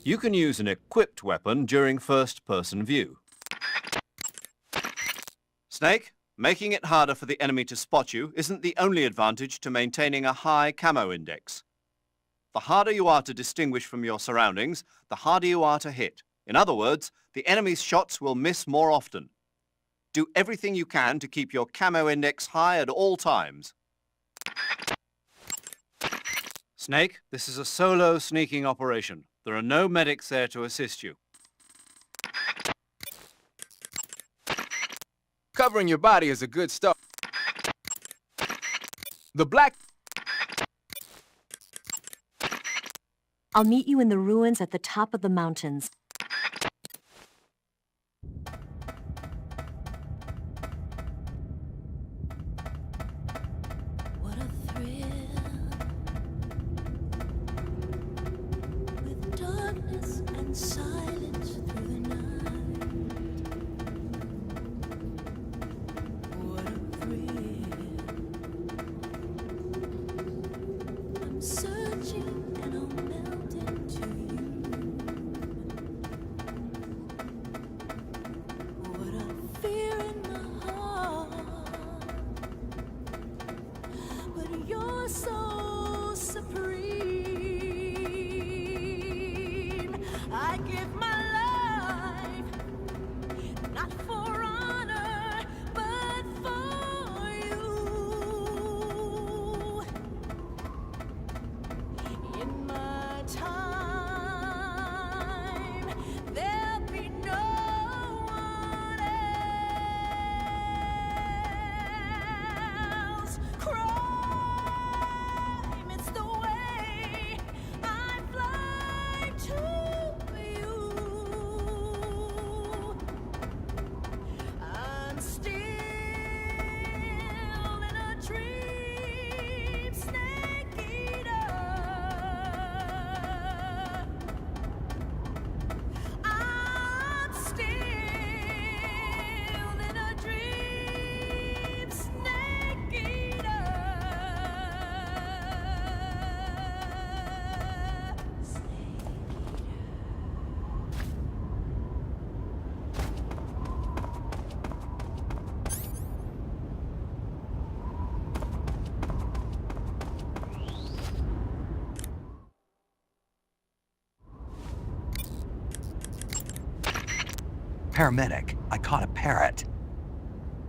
You can use an equipped weapon during first-person view. Snake, making it harder for the enemy to spot you isn't the only advantage to maintaining a high camo index. The harder you are to distinguish from your surroundings, the harder you are to hit. In other words, the enemy's shots will miss more often. Do everything you can to keep your camo index high at all times. Snake, this is a solo sneaking operation. There are no medics there to assist you. Covering your body is a good start. The black... I'll meet you in the ruins at the top of the mountains. What a thrill, with darkness and silence through the night. What a thrill. I'm searching and I'll melt into you. What a fear in my heart. But you're so supreme. I give my life, not for honor, but for you. In my time, there'll be no one else. Crime, it's the way I fly to you. I'm still in a dream, snake eater. I'm still in a dream, snake eater. Paramedic, I caught a parrot.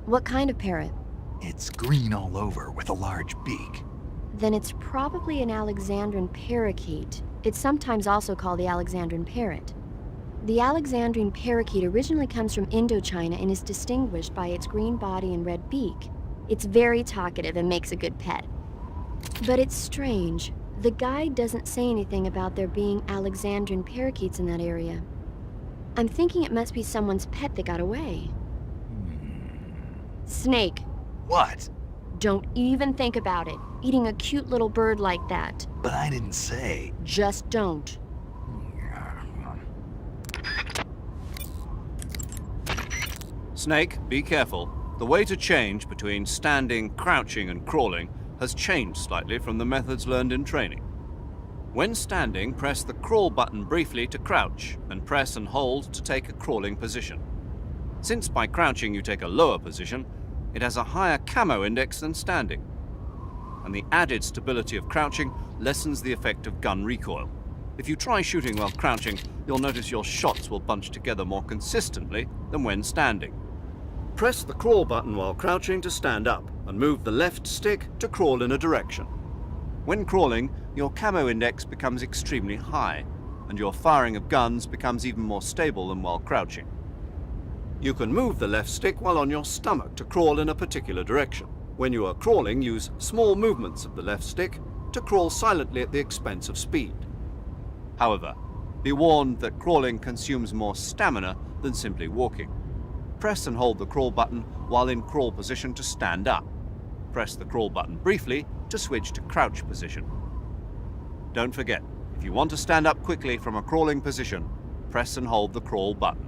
What kind of parrot? It's green all over with a large beak. Then it's probably an Alexandrine parakeet. It's sometimes also called the Alexandrine parrot. The Alexandrine parakeet originally comes from Indochina and is distinguished by its green body and red beak. It's very talkative and makes a good pet. But it's strange. The guide doesn't say anything about there being Alexandrine parakeets in that area. I'm thinking it must be someone's pet that got away. Snake, What? don't even think about it. Eating a cute little bird like that. But I didn't say. Just don't. Snake, be careful. The way to change between standing, crouching and crawling has changed slightly from the methods learned in training. When standing, press the crawl button briefly to crouch and press and hold to take a crawling position. Since by crouching you take a lower position, it has a higher camo index than standing. And the added stability of crouching lessens the effect of gun recoil. If you try shooting while crouching, you'll notice your shots will bunch together more consistently than when standing. Press the crawl button while crouching to stand up and move the left stick to crawl in a direction. When crawling, your camo index becomes extremely high, and your firing of guns becomes even more stable than while crouching. You can move the left stick while on your stomach to crawl in a particular direction. When you are crawling, use small movements of the left stick to crawl silently at the expense of speed. However, be warned that crawling consumes more stamina than simply walking. Press and hold the crawl button while in crawl position to stand up. Press the crawl button briefly to switch to crouch position. Don't forget, if you want to stand up quickly from a crawling position, press and hold the crawl button.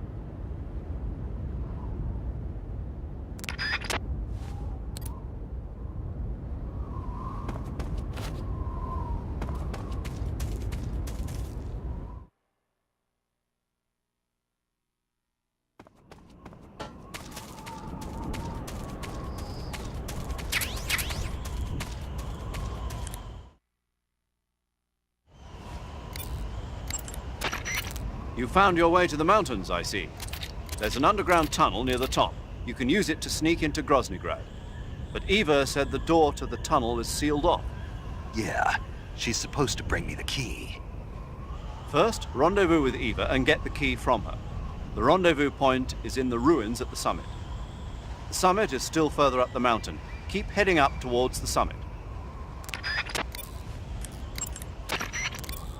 You found your way to the mountains, I see. There's an underground tunnel near the top. You can use it to sneak into Groznygrad. But Eva said the door to the tunnel is sealed off. Yeah, she's supposed to bring me the key. First, rendezvous with Eva and get the key from her. The rendezvous point is in the ruins at the summit. The summit is still further up the mountain. Keep heading up towards the summit.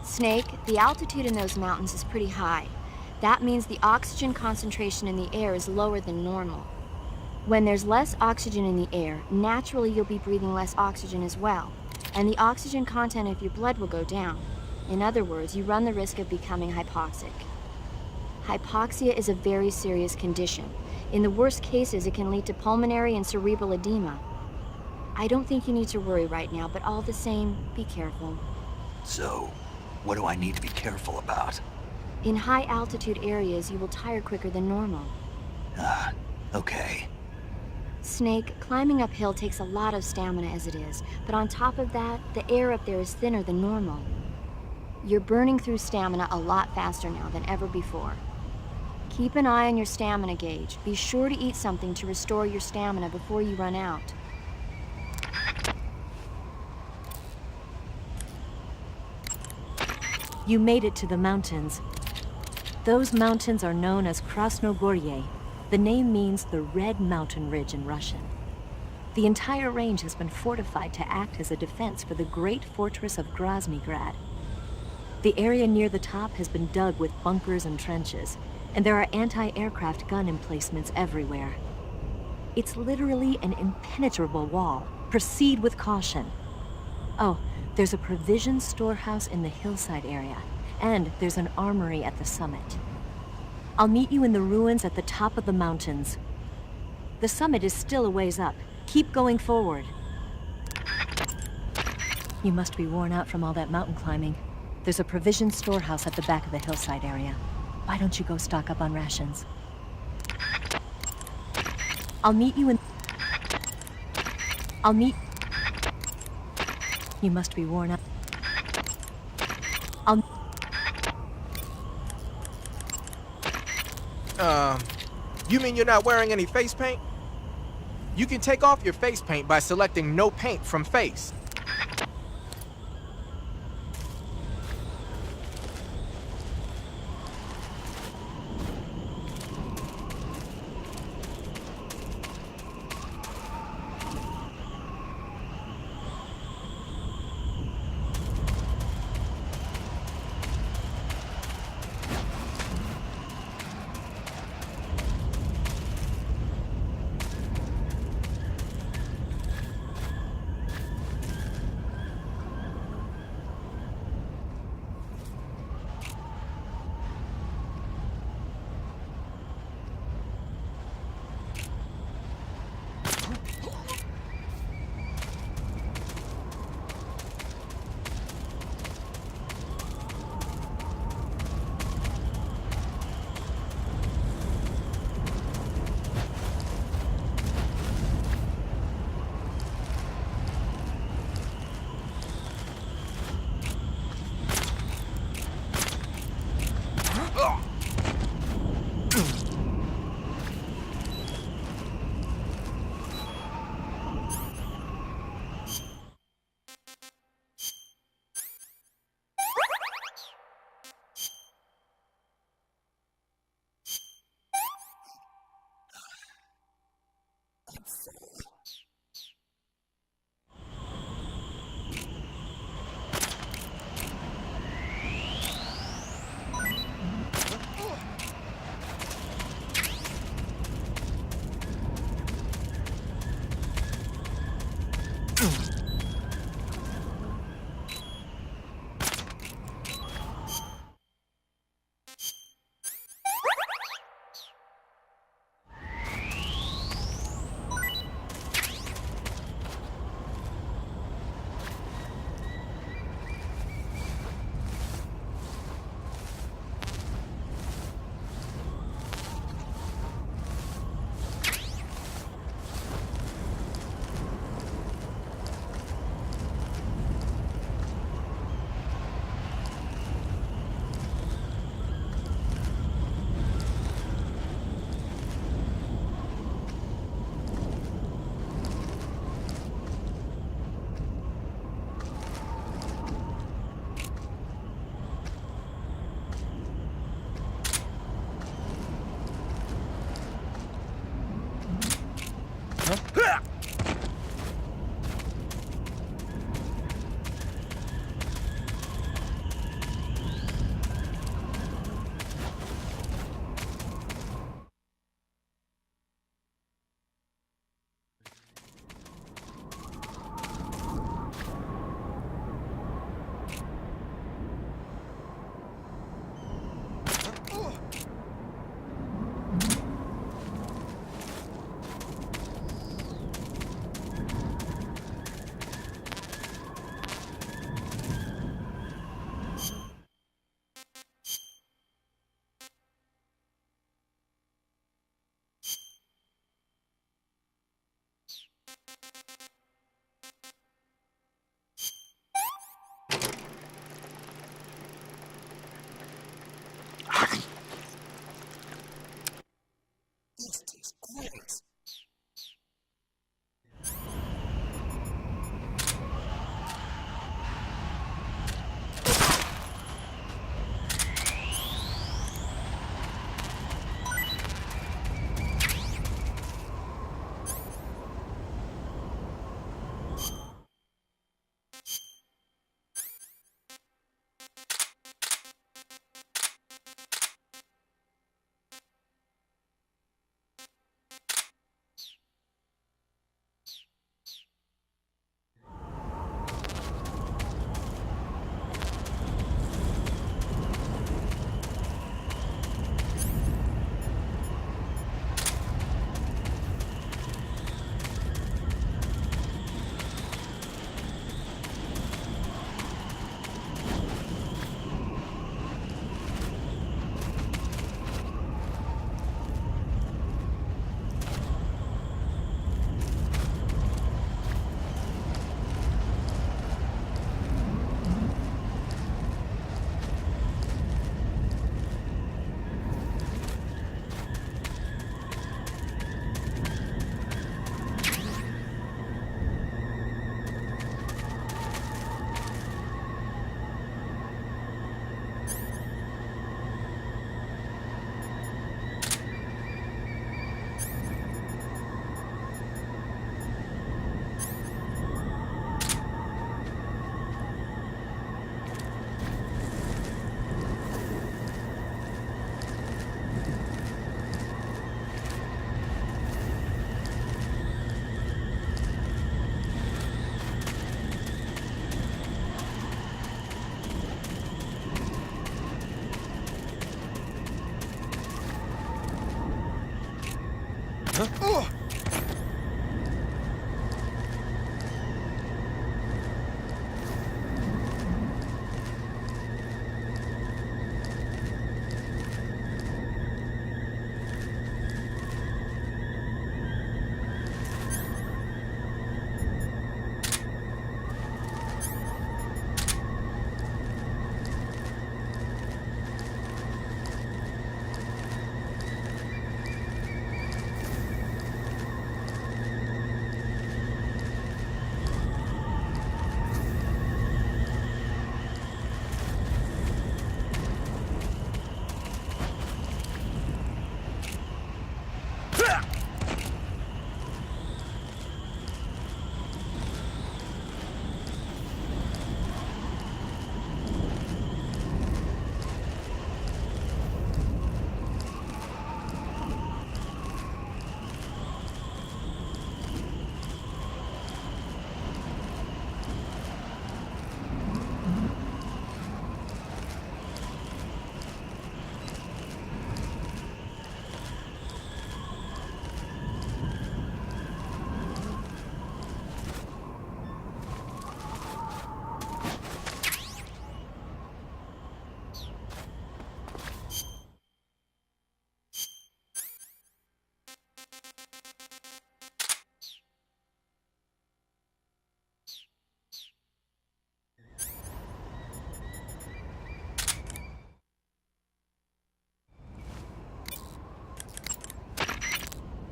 Snake, the altitude in those mountains is pretty high. That means the oxygen concentration in the air is lower than normal. When there's less oxygen in the air, naturally you'll be breathing less oxygen as well, and the oxygen content of your blood will go down. In other words, you run the risk of becoming hypoxic. Hypoxia is a very serious condition. In the worst cases, it can lead to pulmonary and cerebral edema. I don't think you need to worry right now, but all the same, be careful. So, what do I need to be careful about? In high altitude areas, you will tire quicker than normal. Okay. Snake, climbing uphill takes a lot of stamina as it is, but on top of that, the air up there is thinner than normal. You're burning through stamina a lot faster now than ever before. Keep an eye on your stamina gauge. Be sure to eat something to restore your stamina before you run out. You made it to the mountains. Those mountains are known as Krasnogorye. The name means the Red Mountain Ridge in Russian. The entire range has been fortified to act as a defense for the great fortress of Groznygrad. The area near the top has been dug with bunkers and trenches, and there are anti-aircraft gun emplacements everywhere. It's literally an impenetrable wall. Proceed with caution. Oh, there's a provision storehouse in the hillside area, and there's an armory at the summit. I'll meet you in the ruins at the top of the mountains. The summit is still a ways up. Keep going forward. You must be worn out from all that mountain climbing. There's a provision storehouse at the back of the hillside area. Why don't you go stock up on rations? I'll meet you in... You must be worn out. You mean you're not wearing any face paint? You can take off your face paint by selecting no paint from face.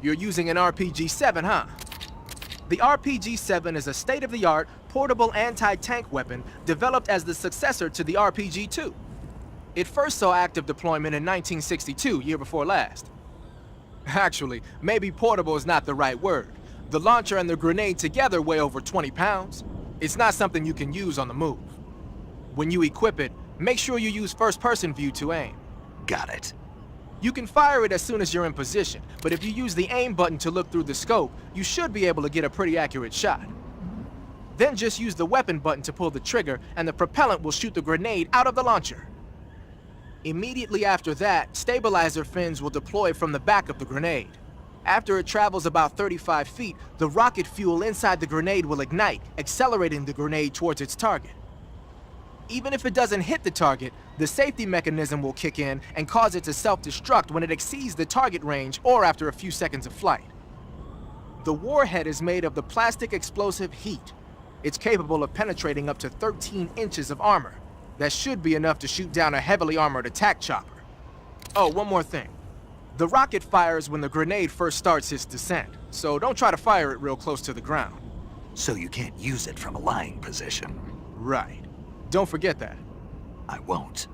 You're using an RPG-7, huh? The RPG-7 is a state-of-the-art, portable anti-tank weapon developed as the successor to the RPG-2. It first saw active deployment in 1962, year before last. Actually, maybe portable is not the right word. The launcher and the grenade together weigh over 20 pounds. It's not something you can use on the move. When you equip it, make sure you use first-person view to aim. Got it. You can fire it as soon as you're in position, but if you use the aim button to look through the scope, you should be able to get a pretty accurate shot. Then just use the weapon button to pull the trigger, and the propellant will shoot the grenade out of the launcher. Immediately after that, stabilizer fins will deploy from the back of the grenade. After it travels about 35 feet, the rocket fuel inside the grenade will ignite, accelerating the grenade towards its target. Even if it doesn't hit the target, the safety mechanism will kick in and cause it to self-destruct when it exceeds the target range or after a few seconds of flight. The warhead is made of the plastic explosive heat. It's capable of penetrating up to 13 inches of armor. That should be enough to shoot down a heavily armored attack chopper. Oh, one more thing. The rocket fires when the grenade first starts its descent, so don't try to fire it real close to the ground. So you can't use it from a lying position. Right. Don't forget that. I won't.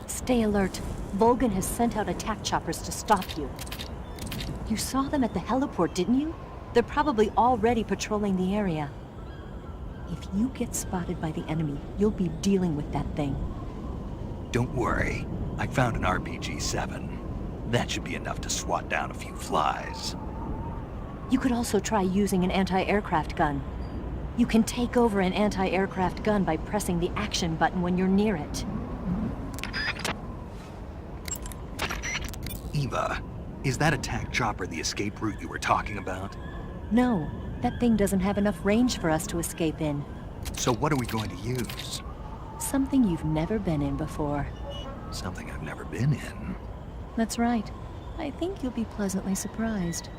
Stay alert. Volgan has sent out attack choppers to stop you. You saw them at the heliport, didn't you? They're probably already patrolling the area. If you get spotted by the enemy, you'll be dealing with that thing. Don't worry. I found an RPG-7. That should be enough to swat down a few flies. You could also try using an anti-aircraft gun. You can take over an anti-aircraft gun by pressing the action button when you're near it. Eva, is that attack chopper the escape route you were talking about? No, that thing doesn't have enough range for us to escape in. So what are we going to use? Something you've never been in before. Something I've never been in. That's right. I think you'll be pleasantly surprised.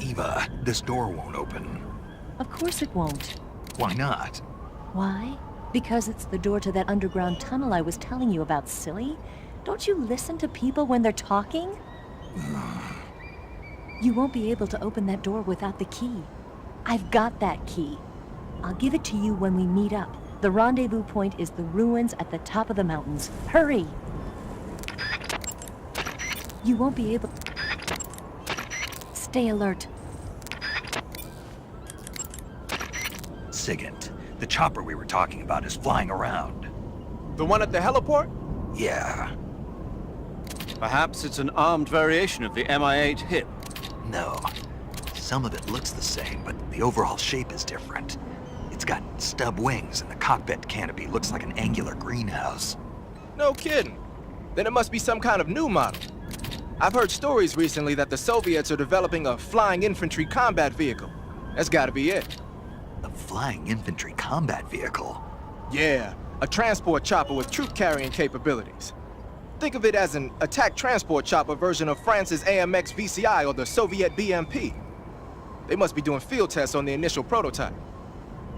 Eva, this door won't open. Of course it won't. Why not? Why? Because it's the door to that underground tunnel I was telling you about, silly. Don't you listen to people when they're talking? You won't be able to open that door without the key. I've got that key. I'll give it to you when we meet up. The rendezvous point is the ruins at the top of the mountains. Hurry! You won't be able... Stay alert. Sigint, the chopper we were talking about is flying around. The one at the heliport? Yeah. Perhaps it's an armed variation of the Mi-8 HIP. No. Some of it looks the same, but the overall shape is different. It's got stub wings, and the cockpit canopy looks like an angular greenhouse. No kidding. Then it must be some kind of new model. I've heard stories recently that the Soviets are developing a flying infantry combat vehicle. That's gotta be it. A flying infantry combat vehicle? Yeah, a transport chopper with troop-carrying capabilities. Think of it as an attack transport chopper version of France's AMX VCI or the Soviet BMP. They must be doing field tests on the initial prototype.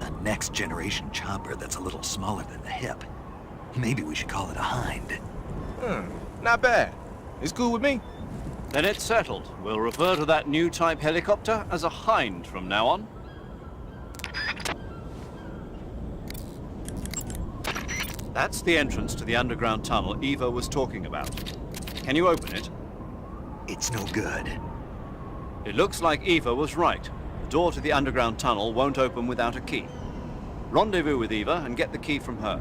A next-generation chopper that's a little smaller than the HIP. Maybe we should call it a Hind. Not bad. It's cool with me. Then it's settled. We'll refer to that new type helicopter as a Hind from now on. That's the entrance to the underground tunnel Eva was talking about. Can you open it? It's no good. It looks like Eva was right. The door to the underground tunnel won't open without a key. Rendezvous with Eva and get the key from her.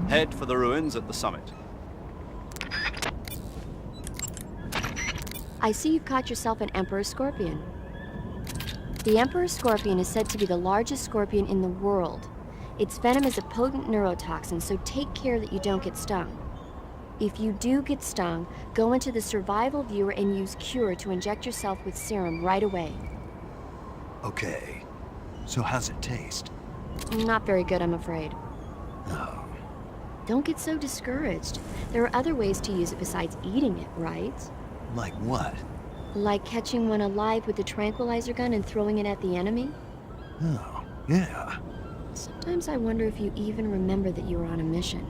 Head for the ruins at the summit. I see you've caught yourself an Emperor Scorpion. The Emperor Scorpion is said to be the largest scorpion in the world. Its venom is a potent neurotoxin, so take care that you don't get stung. If you do get stung, go into the survival viewer and use Cure to inject yourself with serum right away. Okay. So how's it taste? Not very good, I'm afraid. Oh. Don't get so discouraged. There are other ways to use it besides eating it, right? Like what? Like catching one alive with a tranquilizer gun and throwing it at the enemy? Oh, yeah. Sometimes I wonder if you even remember that you were on a mission.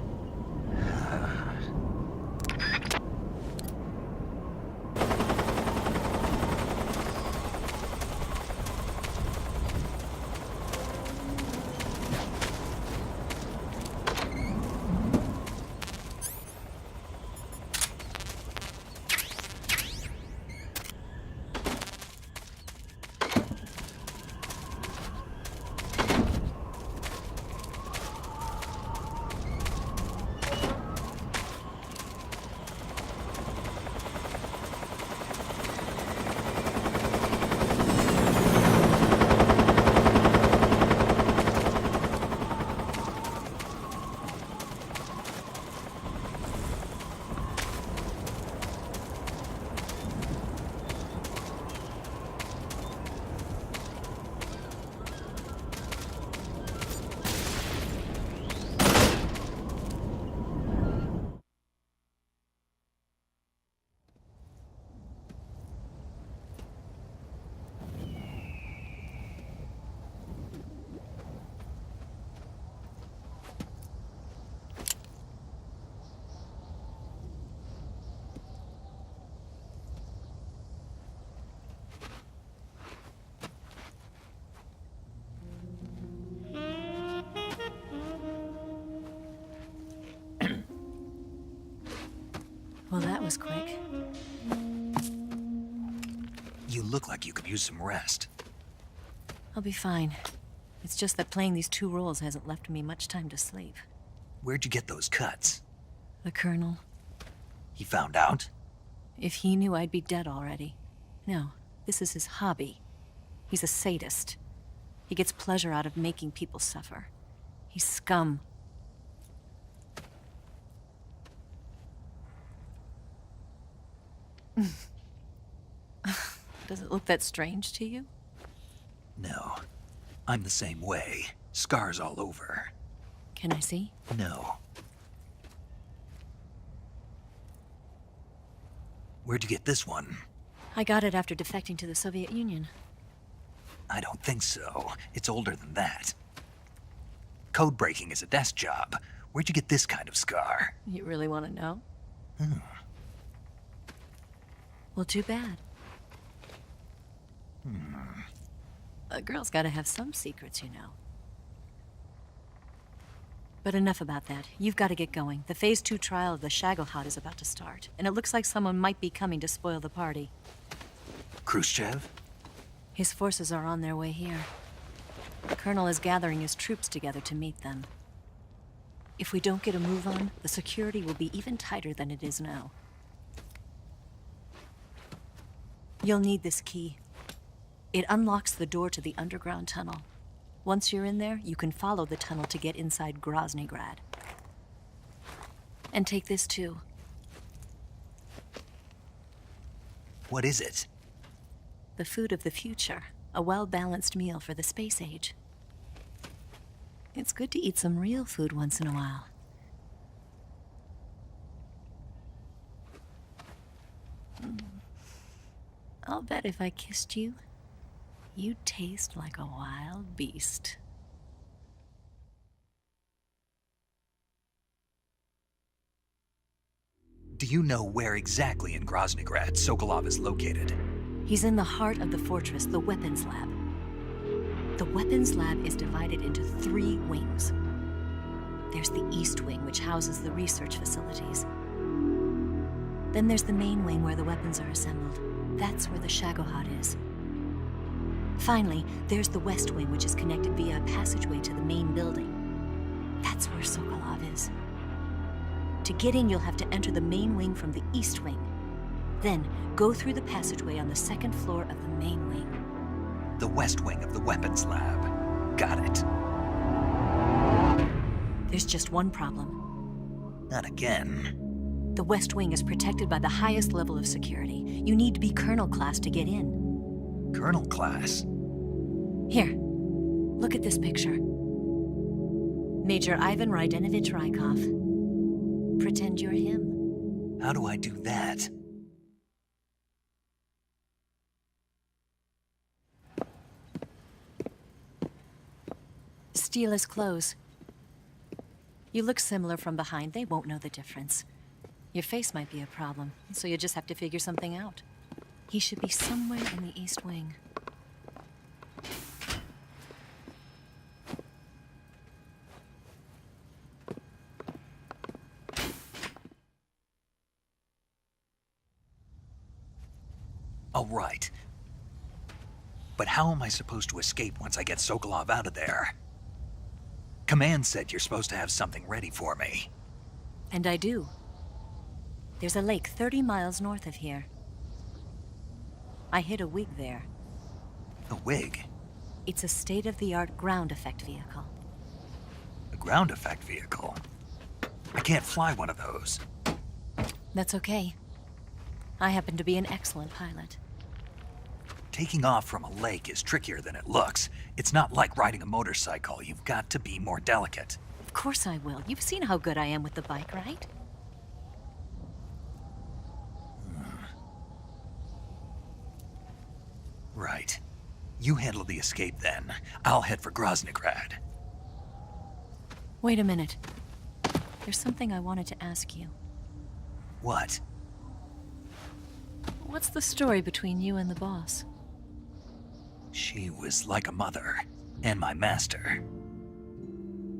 Well, that was quick. You look like you could use some rest. I'll be fine. It's just that playing these two roles hasn't left me much time to sleep. Where'd you get those cuts? The Colonel, He found out? if he knew, I'd be dead already. No, this is his hobby. He's a sadist. He gets pleasure out of making people suffer. He's scum. Does it look that strange to you? No. I'm the same way. Scars all over. Can I see? No. Where'd you get this one? I got it after defecting to the Soviet Union. I don't think so. It's older than that. Code breaking is a desk job. Where'd you get this kind of scar? You really want to know? Well, too bad. A girl's got to have some secrets, you know. But enough about that. You've got to get going. The Phase 2 trial of the Shagohod is about to start, and it looks like someone might be coming to spoil the party. Khrushchev? His forces are on their way here. The Colonel is gathering his troops together to meet them. If we don't get a move on, the security will be even tighter than it is now. You'll need this key. It unlocks the door to the underground tunnel. Once you're in there, you can follow the tunnel to get inside Groznygrad. And take this too. What is it? The food of the future. A well-balanced meal for the space age. It's good to eat some real food once in a while. I'll bet if I kissed you, you'd taste like a wild beast. Do you know where exactly in Groznygrad Sokolov is located? He's in the heart of the fortress, the weapons lab. The weapons lab is divided into 3 wings. There's the East Wing, which houses the research facilities. Then there's the main wing where the weapons are assembled. That's where the Shagohod is. Finally, there's the West Wing, which is connected via a passageway to the main building. That's where Sokolov is. To get in, you'll have to enter the main wing from the East Wing. Then, go through the passageway on the 2nd floor of the main wing. The West Wing of the weapons lab. Got it. There's just one problem. Not again. The West Wing is protected by the highest level of security. You need to be Colonel class to get in. Colonel class? Here, look at this picture. Major Ivan Rydenovich Rykov. Pretend you're him. How do I do that? Steal his clothes. You look similar from behind. They won't know the difference. Your face might be a problem, so you just have to figure something out. He should be somewhere in the East Wing. All right. But how am I supposed to escape once I get Sokolov out of there? Command said you're supposed to have something ready for me. And I do. There's a lake 30 miles north of here. I hid a wig there. A wig? It's a state-of-the-art ground effect vehicle. A ground effect vehicle? I can't fly one of those. That's okay. I happen to be an excellent pilot. Taking off from a lake is trickier than it looks. It's not like riding a motorcycle. You've got to be more delicate. Of course I will. You've seen how good I am with the bike, right? Right. You handle the escape then. I'll head for Groznygrad. Wait a minute. There's something I wanted to ask you. What? What's the story between you and the boss? She was like a mother, and my master.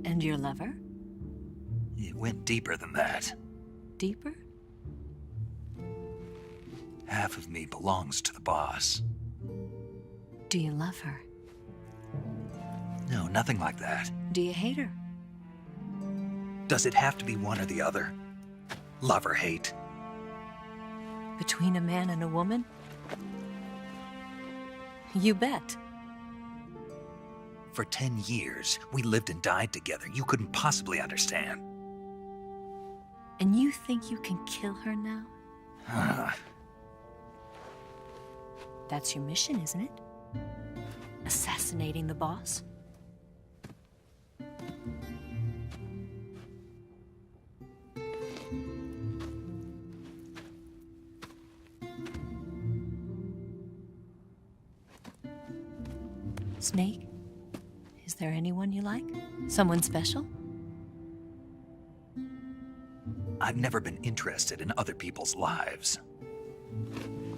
And your lover? It went deeper than that. Deeper? Half of me belongs to the boss. Do you love her? No, nothing like that. Do you hate her? Does it have to be one or the other? Love or hate? Between a man and a woman? You bet. For 10 years, we lived and died together. You couldn't possibly understand. And you think you can kill her now? That's your mission, isn't it? Assassinating the boss? Snake? Is there anyone you like? Someone special? I've never been interested in other people's lives.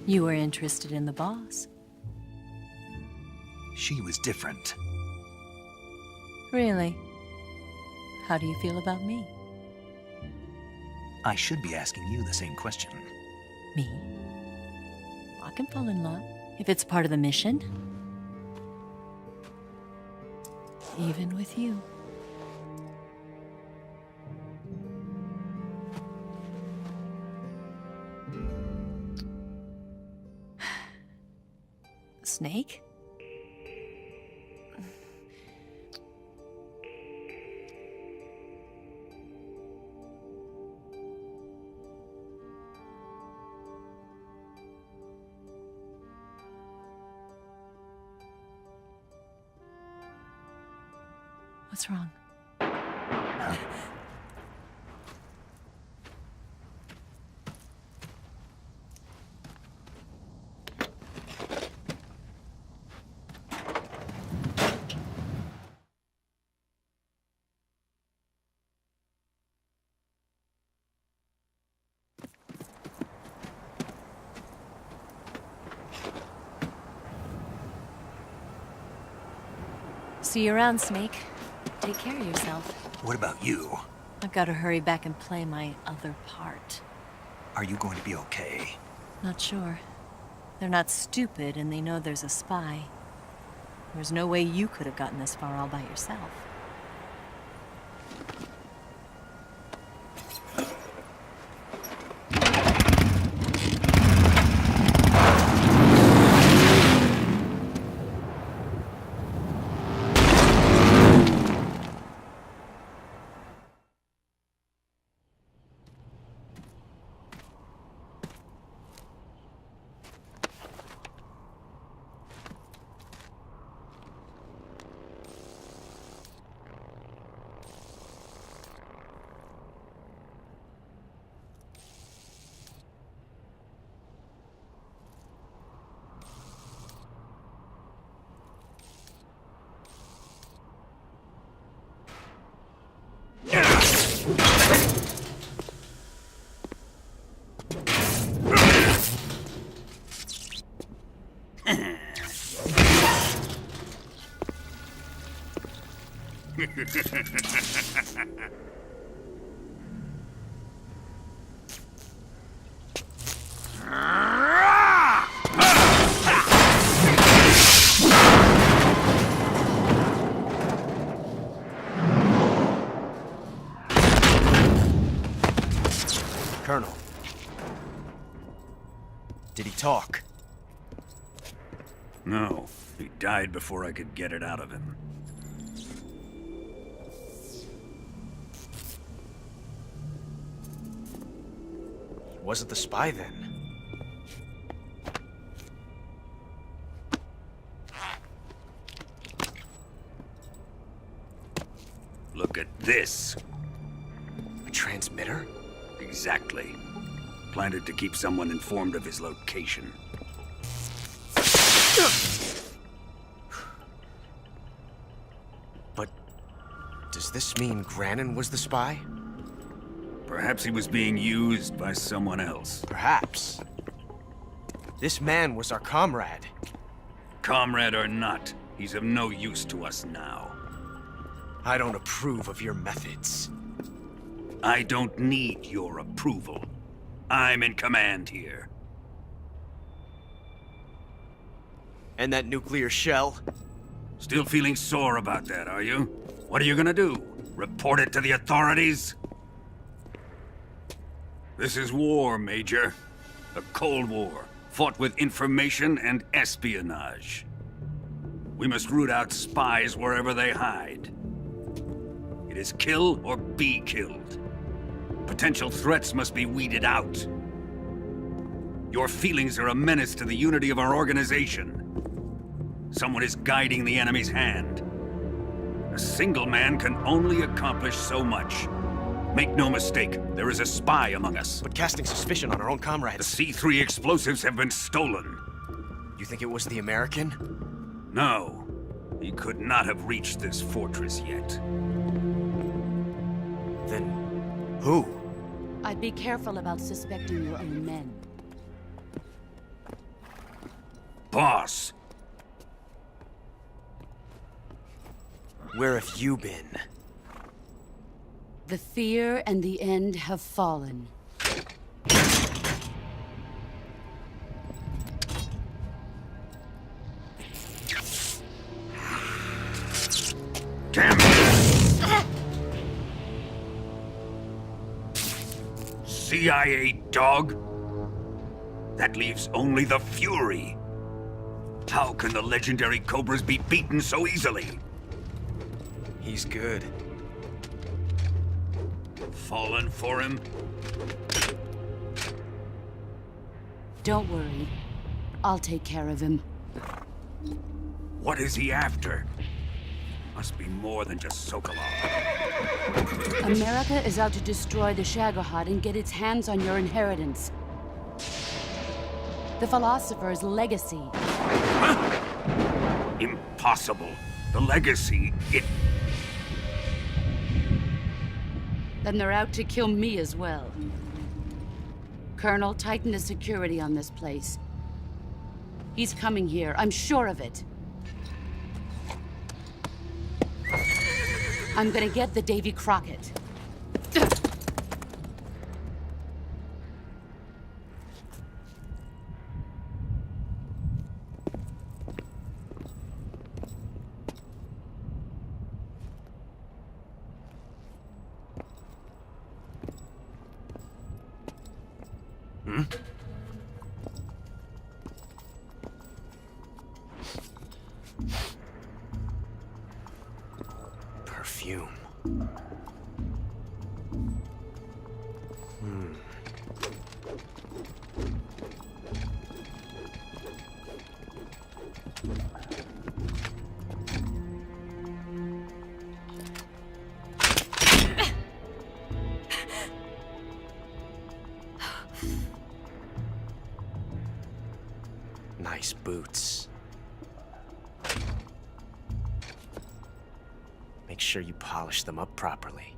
You were interested in the boss. She was different. Really? How do you feel about me? I should be asking you the same question. Me? I can fall in love if it's part of the mission. Even with you. Snake? What's wrong? See you around, Snake. Take care of yourself. What about you? I've got to hurry back and play my other part. Are you going to be okay? Not sure. They're not stupid, and they know there's a spy. There's no way you could have gotten this far all by yourself. Colonel. Did he talk? No, he died before I could get it out of him. Wasn't the spy then? Look at this. A transmitter? Exactly. Planted to keep someone informed of his location. But does this mean Granin was the spy? Perhaps he was being used by someone else. Perhaps. This man was our comrade. Comrade or not, he's of no use to us now. I don't approve of your methods. I don't need your approval. I'm in command here. And that nuclear shell? Still feeling sore about that, are you? What are you gonna do? Report it to the authorities? This is war, Major. A Cold War, fought with information and espionage. We must root out spies wherever they hide. It is kill or be killed. Potential threats must be weeded out. Your feelings are a menace to the unity of our organization. Someone is guiding the enemy's hand. A single man can only accomplish so much. Make no mistake, there is a spy among us. But casting suspicion on our own The comrades. C3 explosives have been stolen. You think it was the American? No, he could not have reached this fortress yet. Then who? I'd be careful about suspecting your own men. Boss, Where have you been? The fear and the end have fallen. Damn it! CIA dog? That leaves only the Fury. How can the legendary Cobras be beaten so easily? He's good. Fallen for him? Don't worry. I'll take care of him. What is he after? Must be more than just Sokolov. America is out to destroy the Shagohod and get its hands on your inheritance. The Philosopher's legacy. Huh? Impossible. The legacy, Then they're out to kill me as well. Colonel, tighten the security on this place. He's coming here, I'm sure of it. I'm gonna get the Davy Crockett. Perfume. Nice boots. Make sure you polish them up properly.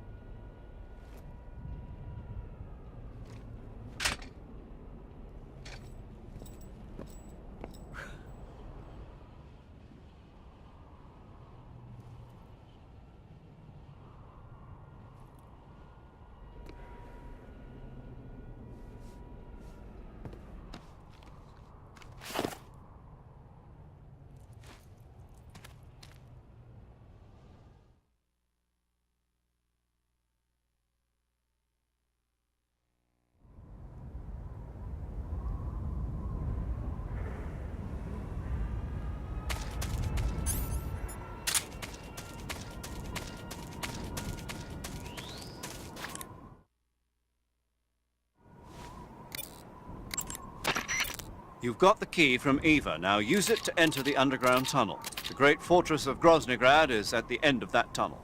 You've got the key from Eva. Now use it to enter the underground tunnel. The great fortress of Groznygrad is at the end of that tunnel.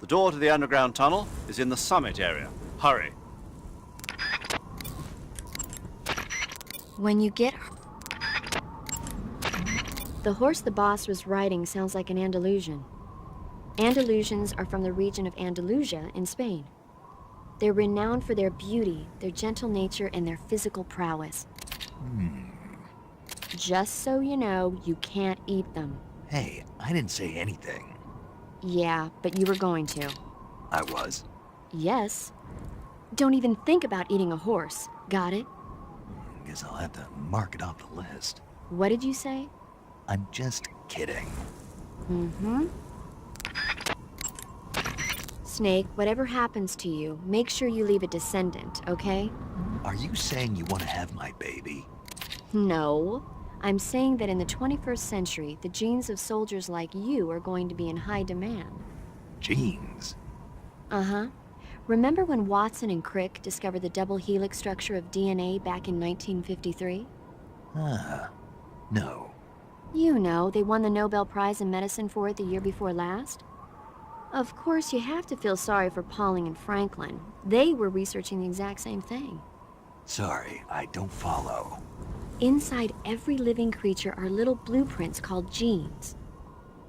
The door to the underground tunnel is in the summit area. Hurry. When you get... The horse the boss was riding sounds like an Andalusian. Andalusians are from the region of Andalusia in Spain. They're renowned for their beauty, their gentle nature, and their physical prowess. Just so you know, you can't eat them. Hey, I didn't say anything. Yeah, but you were going to. I was. Yes. Don't even think about eating a horse. Got it? Guess I'll have to mark it off the list. What did you say? I'm just kidding. Mm-hmm. Snake, whatever happens to you, make sure you leave a descendant, okay? Are you saying you want to have my baby? No. I'm saying that in the 21st century, the genes of soldiers like you are going to be in high demand. Genes? Uh-huh. Remember when Watson and Crick discovered the double helix structure of DNA back in 1953? No. You know, they won the Nobel Prize in Medicine for it the year before last. Of course, you have to feel sorry for Pauling and Franklin. They were researching the exact same thing. Sorry, I don't follow. Inside every living creature are little blueprints called genes.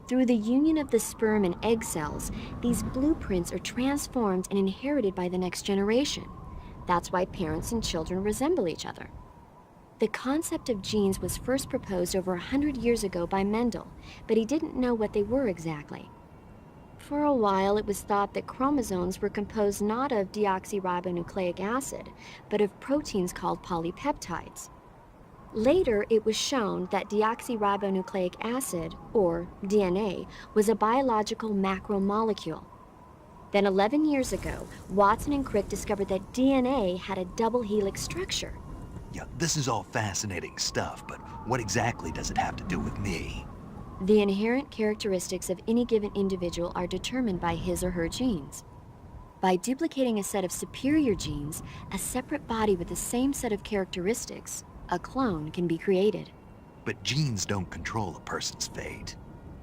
Through the union of the sperm and egg cells, these blueprints are transformed and inherited by the next generation. That's why parents and children resemble each other. The concept of genes was first proposed over 100 years ago by Mendel, but he didn't know what they were exactly. For a while, it was thought that chromosomes were composed not of deoxyribonucleic acid, but of proteins called polypeptides. Later, it was shown that deoxyribonucleic acid, or DNA, was a biological macromolecule. Then 11 years ago, Watson and Crick discovered that DNA had a double helix structure. Yeah, this is all fascinating stuff, but what exactly does it have to do with me? The inherent characteristics of any given individual are determined by his or her genes. By duplicating a set of superior genes, a separate body with the same set of characteristics, a clone, can be created. But genes don't control a person's fate.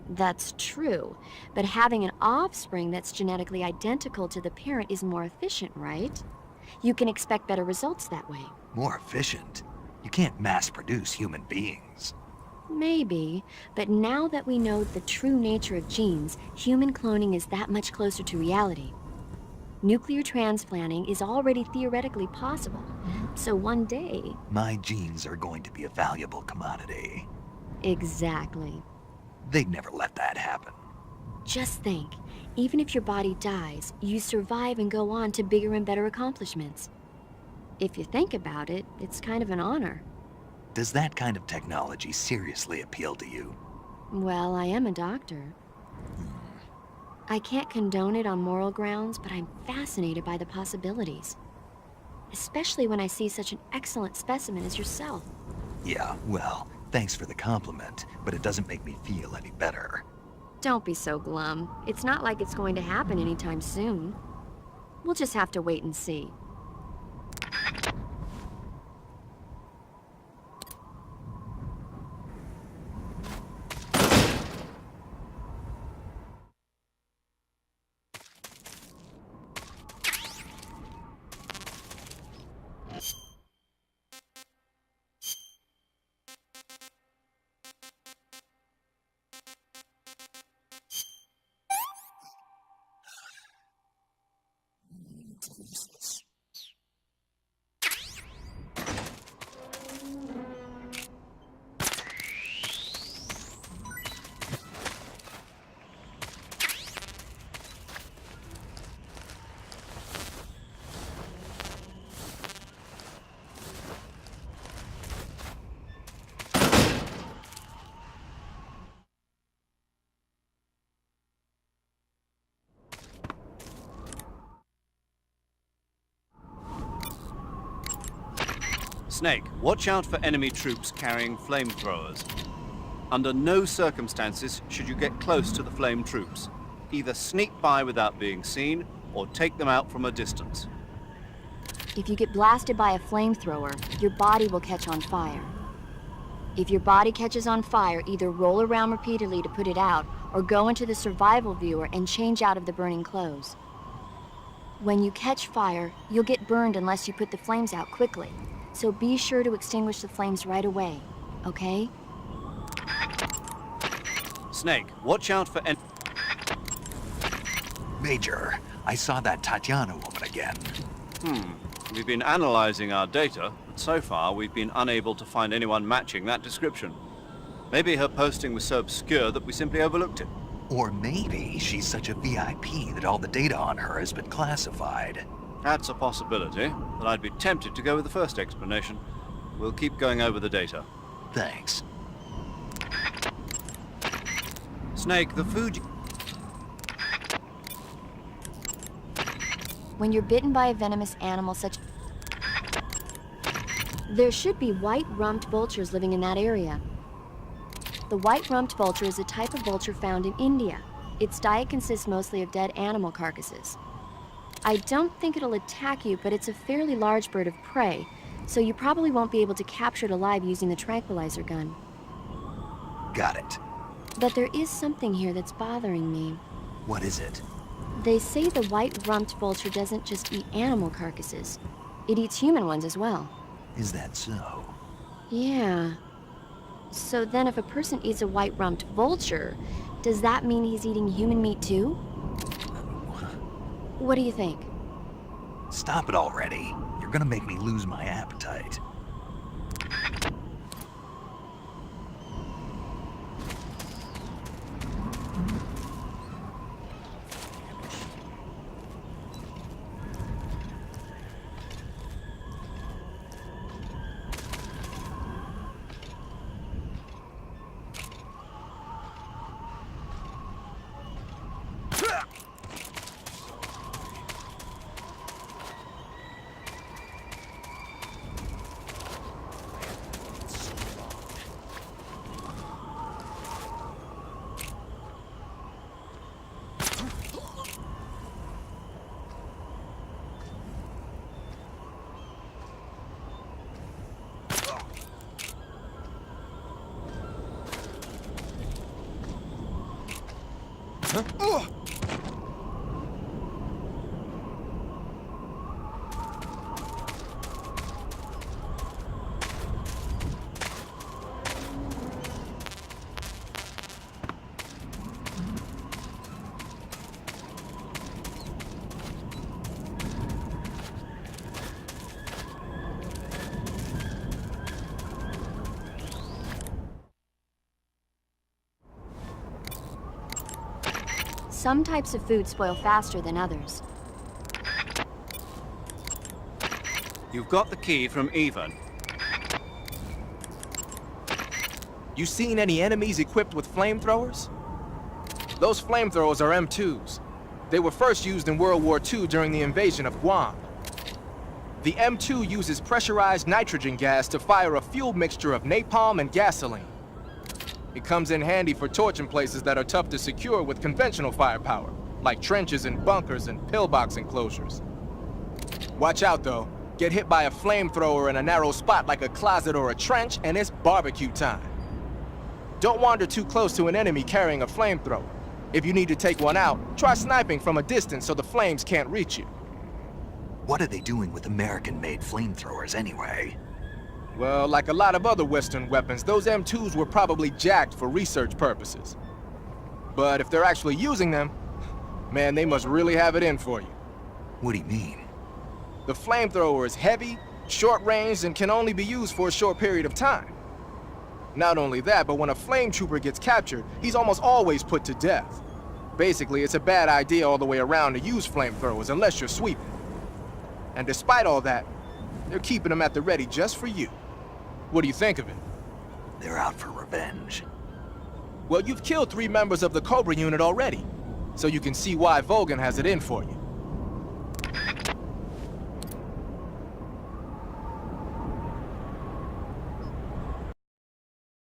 That's true, but having an offspring that's genetically identical to the parent is more efficient, right? You can expect better results that way. More efficient? You can't mass-produce human beings. Maybe, but now that we know the true nature of genes, human cloning is that much closer to reality. Nuclear transplanting is already theoretically possible, so one day... My genes are going to be a valuable commodity. Exactly. They'd never let that happen. Just think, even if your body dies, you survive and go on to bigger and better accomplishments. If you think about it, it's kind of an honor. Does that kind of technology seriously appeal to you? Well, I am a doctor. I can't condone it on moral grounds, but I'm fascinated by the possibilities. Especially when I see such an excellent specimen as yourself. Yeah, well, thanks for the compliment, but it doesn't make me feel any better. Don't be so glum. It's not like it's going to happen anytime soon. We'll just have to wait and see. Snake, watch out for enemy troops carrying flamethrowers. Under no circumstances should you get close to the flame troops. Either sneak by without being seen, or take them out from a distance. If you get blasted by a flamethrower, your body will catch on fire. If your body catches on fire, either roll around repeatedly to put it out, or go into the survival viewer and change out of the burning clothes. When you catch fire, you'll get burned unless you put the flames out quickly. So be sure to extinguish the flames right away, okay? Snake, watch out for Major, I saw that Tatiana woman again. We've been analyzing our data, but so far we've been unable to find anyone matching that description. Maybe her posting was so obscure that we simply overlooked it. Or maybe she's such a VIP that all the data on her has been classified. That's a possibility, but I'd be tempted to go with the first explanation. We'll keep going over the data. Thanks. Snake, the food... When you're bitten by a venomous animal such... There should be white-rumped vultures living in that area. The white-rumped vulture is a type of vulture found in India. Its diet consists mostly of dead animal carcasses. I don't think it'll attack you, but it's a fairly large bird of prey, so you probably won't be able to capture it alive using the tranquilizer gun. Got it. But there is something here that's bothering me. What is it? They say the white-rumped vulture doesn't just eat animal carcasses. It eats human ones as well. Is that so? Yeah. So then if a person eats a white-rumped vulture, does that mean he's eating human meat too? What do you think? Stop it already. You're gonna make me lose my appetite. Some types of food spoil faster than others. You've got the key from Ivan. You seen any enemies equipped with flamethrowers? Those flamethrowers are M2s. They were first used in World War II during the invasion of Guam. The M2 uses pressurized nitrogen gas to fire a fuel mixture of napalm and gasoline. It comes in handy for torching places that are tough to secure with conventional firepower, like trenches and bunkers and pillbox enclosures. Watch out though. Get hit by a flamethrower in a narrow spot like a closet or a trench, and it's barbecue time. Don't wander too close to an enemy carrying a flamethrower. If you need to take one out, try sniping from a distance so the flames can't reach you. What are they doing with American-made flamethrowers anyway? Well, like a lot of other Western weapons, those M2s were probably jacked for research purposes. But if they're actually using them, man, they must really have it in for you. What do you mean? The flamethrower is heavy, short-ranged, and can only be used for a short period of time. Not only that, but when a flame trooper gets captured, he's almost always put to death. Basically, it's a bad idea all the way around to use flamethrowers unless you're sweeping. And despite all that, they're keeping them at the ready just for you. What do you think of it? They're out for revenge. Well, you've killed 3 members of the Cobra unit already, so you can see why Volgin has it in for you.